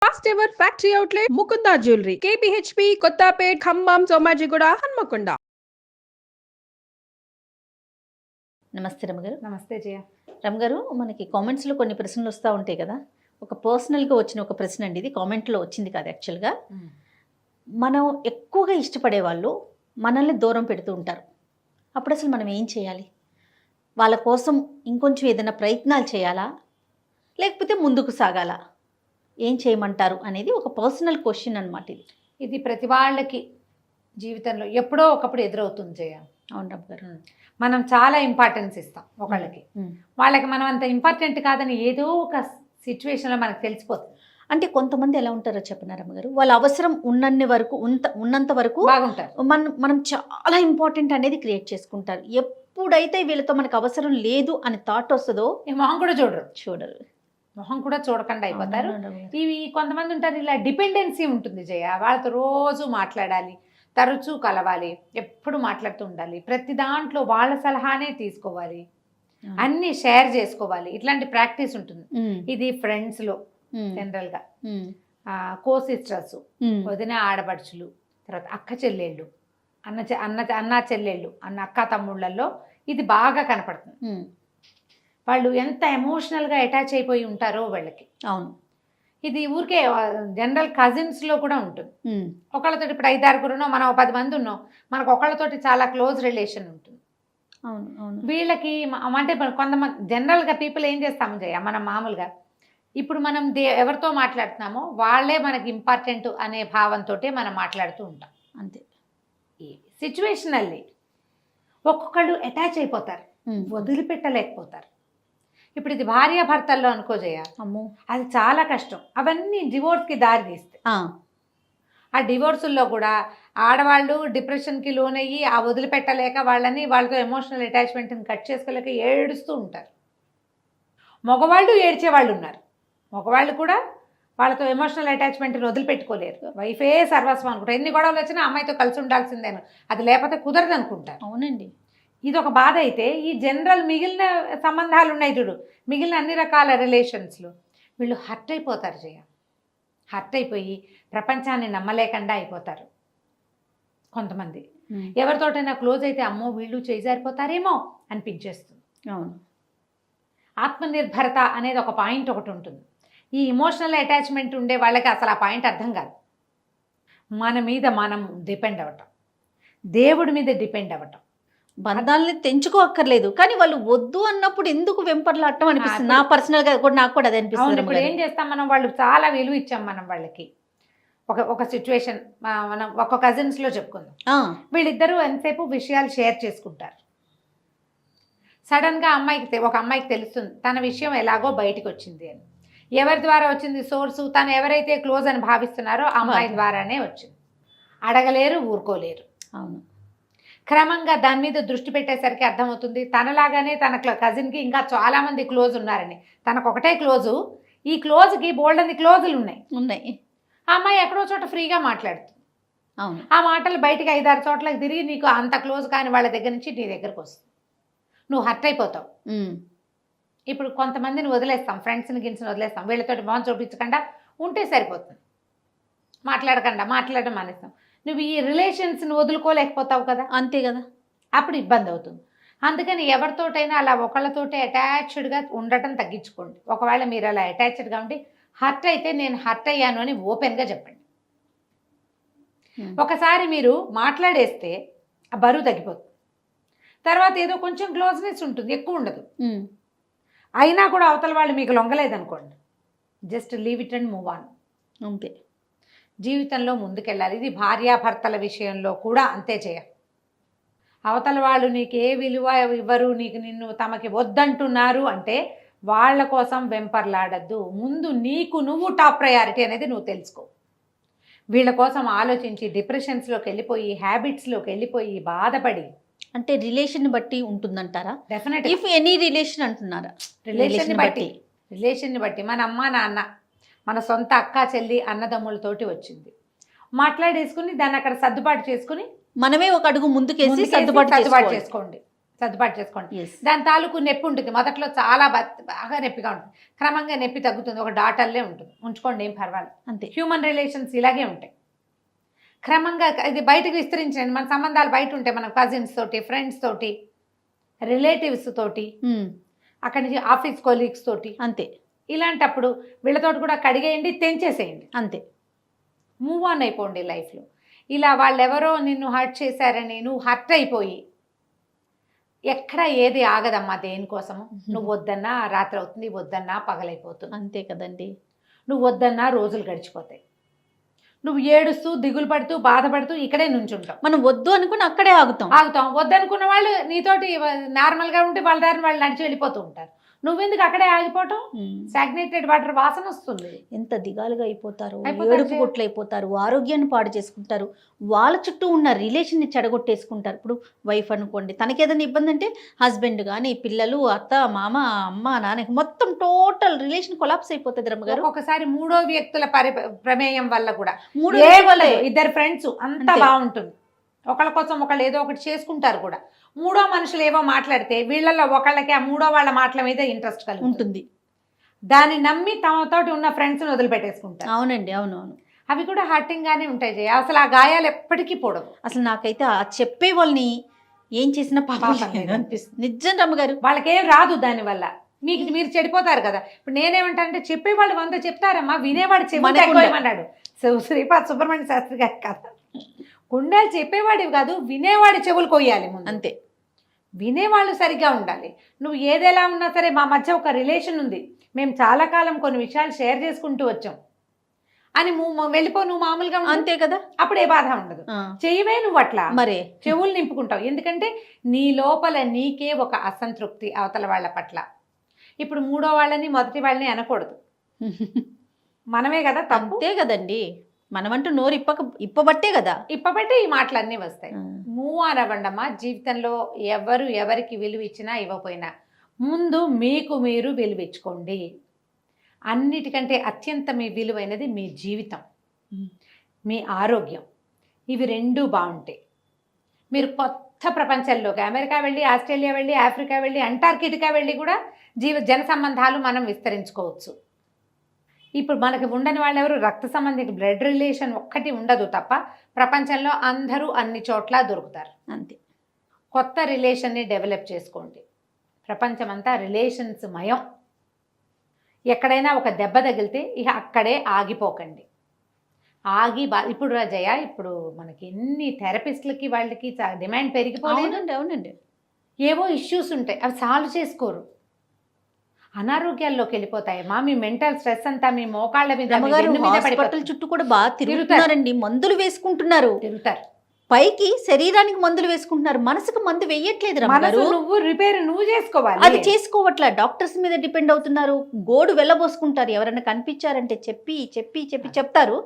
First ever factory outlet Mukunda jewellery KPHB Kothapet Khammam Somajiguda Hanmakonda. నమస్తే రమగారు. నమస్తే జయ. రమగారు, మనకి కామెంట్స్లో కొన్ని ప్రశ్నలు వస్తూ ఉంటాయి కదా. ఒక పర్సనల్గా వచ్చిన ఒక ప్రశ్న అండి, ఇది కామెంట్లో వచ్చింది కాదు. యాక్చువల్గా మనం ఎక్కువగా ఇష్టపడే వాళ్ళు మనల్ని దూరం పెడుతూ ఉంటారు. అప్పుడు అసలు మనం ఏం చేయాలి? వాళ్ళ కోసం ఇంకొంచెం ఏదైనా ప్రయత్నాలు చేయాలా, లేకపోతే ముందుకు సాగాలా? ఏం చేయమంటారు అనేది ఒక పర్సనల్ క్వశ్చన్ అనమాట. ఇది ప్రతి వాళ్ళకి జీవితంలో ఎప్పుడో ఒకప్పుడు ఎదురవుతుంది జయ. అవును రమగారు. మనం చాలా ఇంపార్టెన్స్ ఇస్తాం ఒకళ్ళకి, వాళ్ళకి మనం అంత ఇంపార్టెంట్ కాదని ఏదో ఒక సిచ్యువేషన్లో మనకు తెలిసిపోతుంది. అంటే కొంతమంది ఎలా ఉంటారో చెప్పిన రమగారు, వాళ్ళ అవసరం ఉన్నంత వరకు బాగుంటారు. మనం చాలా ఇంపార్టెంట్ అనేది క్రియేట్ చేసుకుంటారు. ఎప్పుడైతే వీళ్ళతో మనకు అవసరం లేదు అని థాట్ వస్తుందో మొహం కూడా చూడరు, మొహం కూడా చూడకుండా అయిపోతారు. ఇవి కొంతమంది ఉంటారు, ఇలా డిపెండెన్సీ ఉంటుంది జయ. వాళ్ళతో రోజు మాట్లాడాలి, తరచూ కలవాలి, ఎప్పుడు మాట్లాడుతూ ఉండాలి, ప్రతి దాంట్లో వాళ్ళ సలహానే తీసుకోవాలి, అన్ని షేర్ చేసుకోవాలి. ఇట్లాంటి ప్రాక్టీస్ ఉంటుంది. ఇది ఫ్రెండ్స్లో జనరల్గా, కో సిస్టర్స్, వదిన ఆడపడుచులు, తర్వాత అక్క చెల్లెళ్ళు, అన్న చెల్లెళ్ళు, అక్క తమ్ముళ్ళల్లో ఇది బాగా కనపడుతుంది. వాళ్ళు ఎంత ఎమోషనల్గా అటాచ్ అయిపోయి ఉంటారో వాళ్ళకి. అవును, ఇది ఊరికే జనరల్ కజిన్స్లో కూడా ఉంటుంది. ఒకళ్ళతోటి ఇప్పుడు 5-6 మనం 10 మంది ఉన్నాం, మనకు ఒకళ్ళతోటి చాలా క్లోజ్ రిలేషన్ ఉంటుంది. అవును అవును. వీళ్ళకి అంటే కొంతమంది జనరల్గా పీపుల్ ఏం చేస్తాము జయ, మనం మామూలుగా ఇప్పుడు మనం ఎవరితో మాట్లాడుతున్నామో వాళ్ళే మనకి ఇంపార్టెంట్ అనే భావంతో మనం మాట్లాడుతూ ఉంటాం. అంతే. ఈ సిచ్యువేషనల్లీ ఒక్కొక్కళ్ళు అటాచ్ అయిపోతారు, వదిలిపెట్టలేకపోతారు. ఇప్పుడు ఇది భార్యాభర్తల్లో అనుకో జయ, అమ్మో అది చాలా కష్టం. అవన్నీ డివోర్స్కి దారి తీస్తాయి. ఆ డివోర్సుల్లో కూడా ఆడవాళ్ళు డిప్రెషన్కి లోనయ్యి ఆ వదిలిపెట్టలేక వాళ్ళతో ఎమోషనల్ అటాచ్మెంట్ని కట్ చేసుకోలేక ఏడుస్తూ ఉంటారు. మగవాళ్ళు ఏడ్చేవాళ్ళు ఉన్నారు. మగవాళ్ళు కూడా వాళ్ళతో ఎమోషనల్ అటాచ్మెంట్ని వదిలిపెట్టుకోలేరు. వైఫే సర్వస్వం అనుకుంటారు. ఎన్ని గొడవలు వచ్చినా అమ్మాయితో కలిసి ఉండాల్సిందేను, అది లేకపోతే కుదరదు అనుకుంటారు. అవునండి. ఇది ఒక బాధ. అయితే ఈ జనరల్ మిగిలిన సంబంధాలు ఉన్నాయి చూడు, మిగిలిన అన్ని రకాల రిలేషన్స్లో వీళ్ళు హర్ట్ అయిపోతారు జయ. హర్ట్ అయిపోయి ప్రపంచాన్ని నమ్మలేకుండా అయిపోతారు. కొంతమంది ఎవరితోటైనా క్లోజ్ అయితే అమ్మో వీళ్ళు చేజారిపోతారేమో అనిపించేస్తుంది. అవును. ఆత్మనిర్భరత అనేది ఒక పాయింట్ ఒకటి ఉంటుంది. ఈ ఎమోషనల్ అటాచ్మెంట్ ఉండే వాళ్ళకి అసలు ఆ పాయింట్ అర్థం కాదు. మన మీద మనం డిపెండ్ అవ్వటం, దేవుడి మీద డిపెండ్ అవ్వటం. బంధాలని తెంచుకోక్కర్లేదు, కానీ వాళ్ళు వద్దు అన్నప్పుడు ఎందుకు వెంపర్లాడటం అనిపిస్తుంది. నా పర్సనల్గా కూడా నాకు కూడా అది అనిపిస్తుంది. ఇప్పుడు ఏం చేస్తాం మనం, వాళ్ళు చాలా విలువ ఇచ్చాం మనం వాళ్ళకి. ఒక సిచ్యువేషన్ మనం ఒక కజిన్స్లో చెప్పుకుందాం. వీళ్ళిద్దరూ ఎంతసేపు విషయాలు షేర్ చేసుకుంటారు. సడన్గా ఒక అమ్మాయికి తెలుస్తుంది తన విషయం ఎలాగో బయటికి వచ్చింది అని. ఎవరి ద్వారా వచ్చింది సోర్సు? తను ఎవరైతే క్లోజ్ అని భావిస్తున్నారో ఆ అమ్మాయి ద్వారానే వచ్చింది. అడగలేరు, ఊరుకోలేరు. అవును. క్రమంగా దాని మీద దృష్టి పెట్టేసరికి అర్థమవుతుంది తనలాగానే తన కజిన్కి ఇంకా చాలామంది క్లోజ్ ఉన్నారని. తనకు ఒకటే క్లోజు, ఈ క్లోజ్కి బోల్డన్ని క్లోజులు ఉన్నాయి. ఆ అమ్మాయి ఎక్కడో చోట ఫ్రీగా మాట్లాడుతుంది. అవును. ఆ మాటలు బయటికి 5-6 చోట్లకి తిరిగి నీకు అంత క్లోజ్ కాని వాళ్ళ దగ్గర నుంచి నీ దగ్గరకు వస్తుంది. నువ్వు హర్ట్ అయిపోతావు. ఇప్పుడు కొంతమందిని వదిలేస్తాం, ఫ్రెండ్స్ని గిన్స్ని వదిలేస్తాం. వీళ్ళతోటి మొహం చూపించకుండా ఉంటే సరిపోతుంది, మాట్లాడడం మానేస్తాం. నువ్వు ఈ రిలేషన్స్ని వదులుకోలేకపోతావు కదా. అంతే కదా. అప్పుడు ఇబ్బంది అవుతుంది. అందుకని ఎవరితోటైనా అలా ఒకళ్ళతోటే అటాచ్డ్గా ఉండటం తగ్గించుకోండి. ఒకవేళ మీరు అలా అటాచ్డ్గా ఉండి హర్ట్ అయితే నేను హర్ట్ అయ్యాను అని ఓపెన్గా చెప్పండి. ఒకసారి మీరు మాట్లాడేస్తే ఆ బరువు తగ్గిపోతుంది. తర్వాత ఏదో కొంచెం క్లోజ్నెస్ ఉంటుంది, ఎక్కువ ఉండదు. అయినా కూడా అవతల వాళ్ళు మీకు లొంగలేదనుకోండి, just leave it and move on. అంతే. జీవితంలో ముందుకెళ్ళాలి. ఇది భార్యాభర్తల విషయంలో కూడా అంతే చేయాలి. అవతల వాళ్ళు నీకు ఏ విలువ ఇవ్వరు, నిన్ను తమకి వద్దంటున్నారు అంటే వాళ్ళ కోసం వెంపర్లాడద్దు. ముందు నువ్వు టాప్ ప్రయారిటీ అనేది నువ్వు తెలుసుకో. వీళ్ళ కోసం ఆలోచించి డిప్రెషన్స్లోకి వెళ్ళిపోయి, హ్యాబిట్స్లోకి వెళ్ళిపోయి బాధపడి, అంటే రిలేషన్ బట్టి ఉంటుందంటారా? డెఫినెట్. ఇఫ్ ఎనీ రిలేషన్ అంటున్నారా? రిలేషన్ని బట్టి మన అమ్మ నాన్న, మన సొంత అక్క చెల్లి అన్నదమ్ములతోటి వచ్చింది, మాట్లాడేసుకుని దాన్ని అక్కడ సర్దుబాటు చేసుకుని మనమే ఒక అడుగు ముందుకేసి సర్దుబాటు చేసుకోండి. సర్దుబాటు చేసుకోండి. ఎస్ దాని తాలూకు నొప్పి ఉంటుంది, మొదట్లో చాలా బాగా నొప్పిగా ఉంటుంది, క్రమంగా నొప్పి తగ్గుతుంది, ఒక డాటర్లే ఉంటుంది, ఉంచుకోండి, ఏం పర్వాలేదు. అంతే. హ్యూమన్ రిలేషన్స్ ఇలాగే ఉంటాయి, క్రమంగా ఇది బయటకు విస్తరించండి. మన సంబంధాలు బయట ఉంటాయి, మన కజిన్స్ తోటి, ఫ్రెండ్స్ తోటి, రిలేటివ్స్ తోటి, అక్కడి నుంచి ఆఫీస్ కొలీగ్స్ తోటి. అంతే. ఇలాంటప్పుడు వీళ్ళతోటి కూడా కడిగేయండి, తెంచేసేయండి, అంతే. మూవ్ ఆన్ అయిపోండి లైఫ్లో. ఇలా వాళ్ళెవరో నిన్ను హర్ట్ చేశారని నువ్వు హర్ట్ అయిపోయి ఎక్కడ ఏది ఆగదమ్మా దేనికోసము. నువ్వు వద్దన్నా రాత్రి అవుతుంది, వద్దన్నా పగలైపోతుంది, అంతే కదండి. నువ్వు వద్దన్నా రోజులు గడిచిపోతాయి, నువ్వు ఏడుస్తూ దిగులు పడుతూ బాధపడుతూ ఇక్కడే నుంచుంటావు. మనం వద్దు అనుకుని అక్కడే ఆగుతాం. వద్దనుకున్న వాళ్ళు నీతోటి నార్మల్గా ఉంటే వాళ్ళ దారిని వాళ్ళు నడిచి వెళ్ళిపోతూ ఉంటారు, నువ్వెందుకు అక్కడే ఆగిపోవటం? స్టాగ్నేటెడ్ వాటర్ వాసన వస్తుంది. ఎంత దిగాలుగా అయిపోతారు, ఏడుపు గుట్లు అయిపోతారు, ఆరోగ్యాన్ని పాడు చేసుకుంటారు, వాళ్ళ చుట్టూ ఉన్న రిలేషన్ని చెడగొట్టేసుకుంటారు. ఇప్పుడు వైఫ్ అనుకోండి, తనకి ఏదైనా ఇబ్బంది అంటే హస్బెండ్ కానీ, పిల్లలు, అత్త, మామ, అమ్మ, నాన్న, మొత్తం టోటల్ రిలేషన్ కొలాప్స్ అయిపోతుంది. రమ్మగారు ఒక్కొక్కసారి మూడో వ్యక్తుల ప్రమేయం వల్ల కూడా, ఇద్దరు ఫ్రెండ్స్ అంతా బాగుంటుంది, ఒకళ్ళ కోసం ఒకళ్ళు ఏదో ఒకటి చేసుకుంటారు కూడా, మూడో మనుషులు ఏవో మాట్లాడితే వీళ్ళల్లో ఒకళ్ళకి ఆ మూడో వాళ్ళ మాటల మీద ఇంట్రెస్ట్ కలిగి ఉంటుంది, దాన్ని నమ్మి తమతోటి ఉన్న ఫ్రెండ్స్ని వదిలిపెట్టేసుకుంటారు. అవునండి, అవునవును. అవి కూడా హర్టింగ్ గానే ఉంటాయి జయ, అసలు ఆ గాయాలు ఎప్పటికీ పోడవు. అసలు నాకైతే ఆ చెప్పే వాళ్ళని ఏం చేసినా పాపం అనిపిస్తుంది. నిజం రమ్మగారు, వాళ్ళకేం రాదు దానివల్ల, మీరు చెడిపోతారు కదా. ఇప్పుడు నేనేమంటానంటే చెప్పేవాళ్ళు 100 చెప్తారమ్మా, వినేవాడు చెప్పమన్నాడు శ్రీపాద్ సుబ్రహ్మణ్య శాస్త్రి గారి కదా. గుండెలు చెప్పేవాడివి కాదు, వినేవాడి చెవులు కొయ్యాలి ముందు. అంతే. వినేవాళ్ళు సరిగ్గా ఉండాలి. నువ్వు ఏదెలా ఉన్నా సరే, మా మధ్య ఒక రిలేషన్ ఉంది, మేము చాలా కాలం కొన్ని విషయాలు షేర్ చేసుకుంటూ వచ్చాం అని వెళ్ళిపో, నువ్వు మామూలుగా అంతే కదా, అప్పుడు ఏ బాధ ఉండదు. చెయ్యవే నువ్వు అట్లా మరే చెవులు నింపుకుంటావు, ఎందుకంటే నీ లోపల నీకే ఒక అసంతృప్తి అవతల వాళ్ళ పట్ల. ఇప్పుడు మూడో వాళ్ళని మొదటి వాళ్ళని అనకూడదు, మనమే కదా తప్పు. అంతే కదండి, మనమంటూ నోరు ఇప్పబట్టే కదా, ఇప్పబట్టే ఈ మాటలన్నీ వస్తాయి. మూవ్ ఆన్ అవ్వండమ్మా. జీవితంలో ఎవరికి విలువ ఇచ్చినా ఇవ్వకపోయినా ముందు మీకు మీరు విలువించుకోండి. అన్నిటికంటే అత్యంత మీ విలువైనది మీ జీవితం, మీ ఆరోగ్యం. ఇవి రెండూ బాగుంటాయి. మీరు కొత్త ప్రపంచంలోకి అమెరికా వెళ్ళి, ఆస్ట్రేలియా వెళ్ళి, ఆఫ్రికా వెళ్ళి, అంటార్కిటికా వెళ్ళి కూడా జన సంబంధాలు మనం విస్తరించుకోవచ్చు. ఇప్పుడు మనకి ఉండని వాళ్ళు ఎవరు, రక్త సంబంధిక బ్లడ్ రిలేషన్ ఒక్కటి ఉండదు తప్ప ప్రపంచంలో అందరూ అన్ని చోట్ల దొరుకుతారు. అంతే. కొత్త రిలేషన్ని డెవలప్ చేసుకోండి. ప్రపంచం అంతా రిలేషన్స్ మయం. ఎక్కడైనా ఒక దెబ్బ తగిలితే ఇక అక్కడే ఆగిపోకండి. ఇప్పుడు రాజయ్య, ఇప్పుడు మనకి ఎన్ని థెరపిస్టులకి వాళ్ళకి డిమాండ్ పెరిగిపోలేదు. అవునండి. ఏవో ఇష్యూస్ ఉంటాయి, అవి సాల్వ్ చేసుకోరు, అనారోగ్యాల్లోకి వెళ్ళిపోతాయమ్మా. మీ మెంటల్ స్ట్రెస్ అంతా మీ మోకాళ్ళ మీద, హాస్పిటల్ చుట్టూ కూడా బాగా తిరుగుతారండి, మందులు వేసుకుంటున్నారు, తిరుగుతారు. పైకి శరీరానికి మందులు వేసుకుంటున్నారు, మనసుకు మందు వేయట్లేదు. నువ్వు రిపేర్ నువ్వు చేసుకోవాలి, అది చేసుకోవట్లే. డాక్టర్స్ మీద డిపెండ్ అవుతున్నారు, గోడు వెళ్ళబోసుకుంటారు. ఎవరైనా కనిపించారంటే చెప్పి చెప్పి చెప్పి చెప్తారు,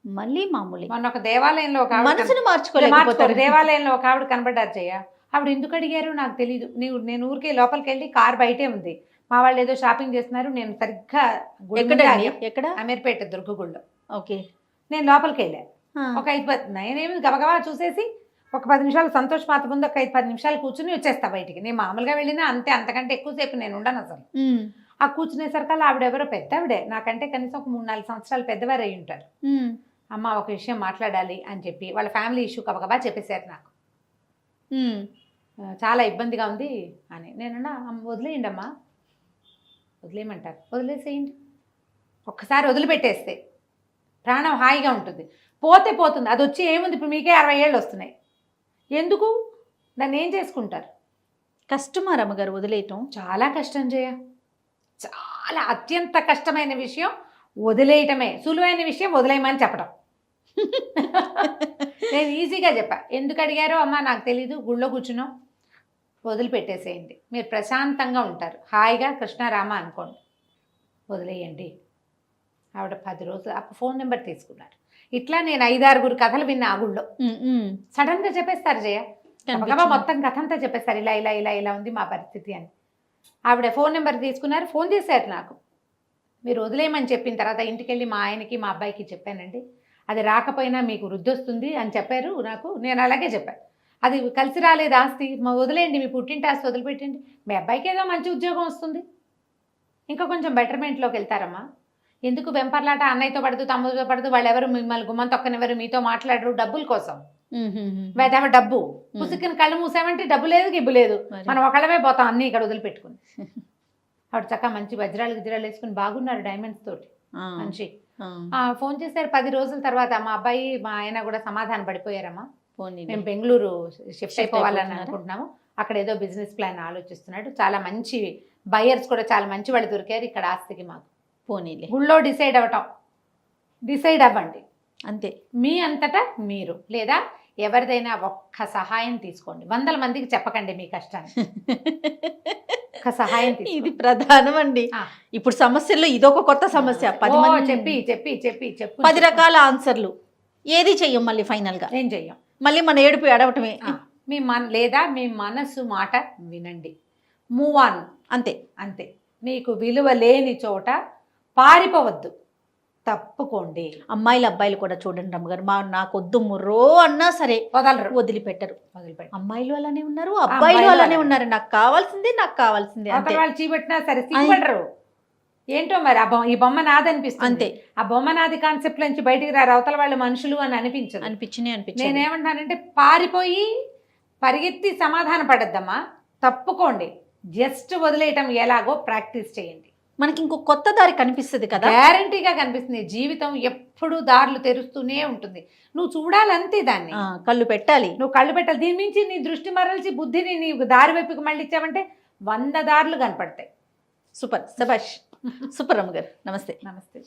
మళ్ళీ మామూలు. మొన్న ఒక దేవాలయంలో మనసును మార్చుకోలేకపోతారు. దేవాలయంలో ఒక ఆవిడ కనబడ్డారు జయ. ఆవిడ ఎందుకు అడిగారు నాకు తెలియదు. నేను ఊరికే లోపలికి వెళ్ళి కార్ బయటే ఉంది, మా వాళ్ళు ఏదో షాపింగ్ చేస్తున్నారు, నేను సరిగ్గా ఎక్కడ అమీర్పేట దుర్గగుళ్ళో. ఓకే. నేను లోపలికి వెళ్ళాను, ఒక 5-10 నేనేమి గబగబా చూసేసి ఒక 10 నిమిషాలు సంతోష్ మాత ముందు ఒక 5-10 నిమిషాలు కూర్చుని వచ్చేస్తా బయటికి. నేను మామూలుగా వెళ్ళినా అంతే, అంతకంటే ఎక్కువసేపు నేను ఉండను అసలు. ఆ కూర్చునేసరికల్లా ఆవిడెవరో పెద్దవిడే, నాకంటే కనీసం ఒక 3-4 సంవత్సరాలు పెద్దవారు అయి ఉంటారు. అమ్మ ఒక విషయం మాట్లాడాలి అని చెప్పి వాళ్ళ ఫ్యామిలీ ఇష్యూ గబగబా చెప్పేశారు నాకు. చాలా ఇబ్బందిగా ఉంది అని. నేనన్నా వదిలేయండి అమ్మా, వదిలేయమంటారు, వదిలేసేయండి. ఒక్కసారి వదిలిపెట్టేస్తే ప్రాణం హాయిగా ఉంటుంది. పోతే పోతుంది, అది వచ్చి ఏముంది. ఇప్పుడు మీకే 60 ఏళ్ళు వస్తున్నాయి, ఎందుకు దాన్ని ఏం చేసుకుంటారు? కష్టమా రమ్మగారు వదిలేయటం? చాలా కష్టం జయ, చాలా అత్యంత కష్టమైన విషయం వదిలేయటమే. సులువైన విషయం వదిలేయమని చెప్పడం. నేను ఈజీగా చెప్పా. ఎందుకు అడిగారో అమ్మ నాకు తెలీదు, గుళ్ళో కూర్చున్నాం, వదిలిపెట్టేసేయండి, మీరు ప్రశాంతంగా ఉంటారు, హాయిగా కృష్ణారామ అనుకోండి, వదిలేయండి. ఆవిడ 10 రోజులు ఆ ఫోన్ నెంబర్ తీసుకున్నారు. ఇట్లా నేను 5-6 కథలు విన్నా ఆ గుళ్ళో. సడన్గా చెప్పేస్తారు జయ, మొత్తం కథ అంతా చెప్పేస్తారు, ఇలా ఇలా ఇలా ఇలా ఉంది మా పరిస్థితి అని. ఆవిడ ఫోన్ నెంబర్ తీసుకున్నారు, ఫోన్ చేశారు నాకు. మీరు వదిలేయమని చెప్పిన తర్వాత ఇంటికి వెళ్ళి మా ఆయనకి మా అబ్బాయికి చెప్పానండి, అది రాకపోయినా మీకు వృద్ధి వస్తుంది అని చెప్పారు నాకు. నేను అలాగే చెప్పాను. అది కలిసి రాలేదు ఆస్తి, వదిలేయండి, మీ పుట్టింటి ఆస్తి వదిలిపెట్టండి, మీ అబ్బాయికి ఏదో మంచి ఉద్యోగం వస్తుంది, ఇంకా కొంచెం బెటర్మెంట్లోకి వెళ్తారమ్మా. ఎందుకు వెంపర్లాట, అన్నయ్యతో పడుతూ తమ్ముడితో పడుతూ, వాళ్ళు ఎవరు మిమ్మల్ని గుమ్మం తొక్కనివ్వరు, మీతో మాట్లాడరు, డబ్బుల కోసం. వేదేమో డబ్బు, పుసుకుని కళ్ళు మూసామంటే డబ్బు లేదు గిబ్బు లేదు, మనం ఒకళ్ళమే పోతాం అన్నీ ఇక్కడ వదిలిపెట్టుకుని. ఆవిడ చక్కగా మంచి వజ్రాలు గిజ్రాలు వేసుకుని బాగున్నారు, డైమండ్స్ తోటి మంచి. ఫోన్ చేశారు 10 రోజుల తర్వాత, మా అబ్బాయి మా ఆయన కూడా సమాధానం పడిపోయారమ్మా, మేము బెంగళూరు షిఫ్ట్ అయిపోవాలని అనుకుంటున్నాము, అక్కడ ఏదో బిజినెస్ ప్లాన్ ఆలోచిస్తున్నాడు, చాలా మంచి బయర్స్ కూడా చాలా మంచి వాళ్ళు దొరికారు ఇక్కడ ఆస్తికి మాకు. పోనీలే, గుళ్ళో డిసైడ్ అవ్వండి అంతే, మీ అంతటా మీరు, లేదా ఎవరిదైనా ఒక్క సహాయం తీసుకోండి, 100 మందికి చెప్పకండి మీ కష్టాన్ని, ఒక్క సహాయం ఇది ప్రధానం అండి. ఇప్పుడు సమస్యల్లో ఇదొక కొత్త సమస్య, 10 మంది చెప్పి 10 రకాల ఆన్సర్లు, ఏది చెయ్యం మళ్ళీ ఫైనల్ గా, ఏం చెయ్యం, మళ్ళీ మన ఏడుపు ఏడవటమే. లేదా మీ మనసు మాట వినండి, మూవ్ ఆన్, అంతే. మీకు విలువ లేని చోట పారిపోవద్దు, తప్పుకోండి. అమ్మాయిలు అబ్బాయిలు కూడా చూడండి రమ్మగారు, నాకు వద్దు ముర్రో అన్నా సరే వదిలిపెట్టరు. అమ్మాయిలు అలానే ఉన్నారు, అబ్బాయిలు అలానే ఉన్నారు, నాకు కావాల్సిందే వాళ్ళు చీపెట్టినా సరే సిగ్గుపడరు. ఏంటో మరి ఈ బొమ్మ నాదనిపిస్తుంది, అంతే. ఆ బొమ్మ నాది కాన్సెప్ట్ నుంచి బయటికి రారు, అవతల వాళ్ళ మనుషులు అని అనిపించింది. నేనేమంటానంటే పారిపోయి పరిగెత్తి సమాధాన పడద్దమ్మా, తప్పుకోండి, జస్ట్ వదిలేయటం ఎలాగో ప్రాక్టీస్ చేయండి. మనకి ఇంకో కొత్త దారి కనిపిస్తుంది కదా, గ్యారంటీగా కనిపిస్తుంది. జీవితం ఎప్పుడు దారులు తెరుస్తూనే ఉంటుంది, నువ్వు చూడాలంతే, దాన్ని కళ్ళు పెట్టాలి, దీని మించి నీ దృష్టి మరల్చి బుద్ధిని నీ దారి వైపుకి మళ్ళీ ఇచ్చావంటే 100 దారులు కనపడతాయి. సూపర్, శభాష్, సూపర్ రమ్మగారు, నమస్తే. నమస్తే.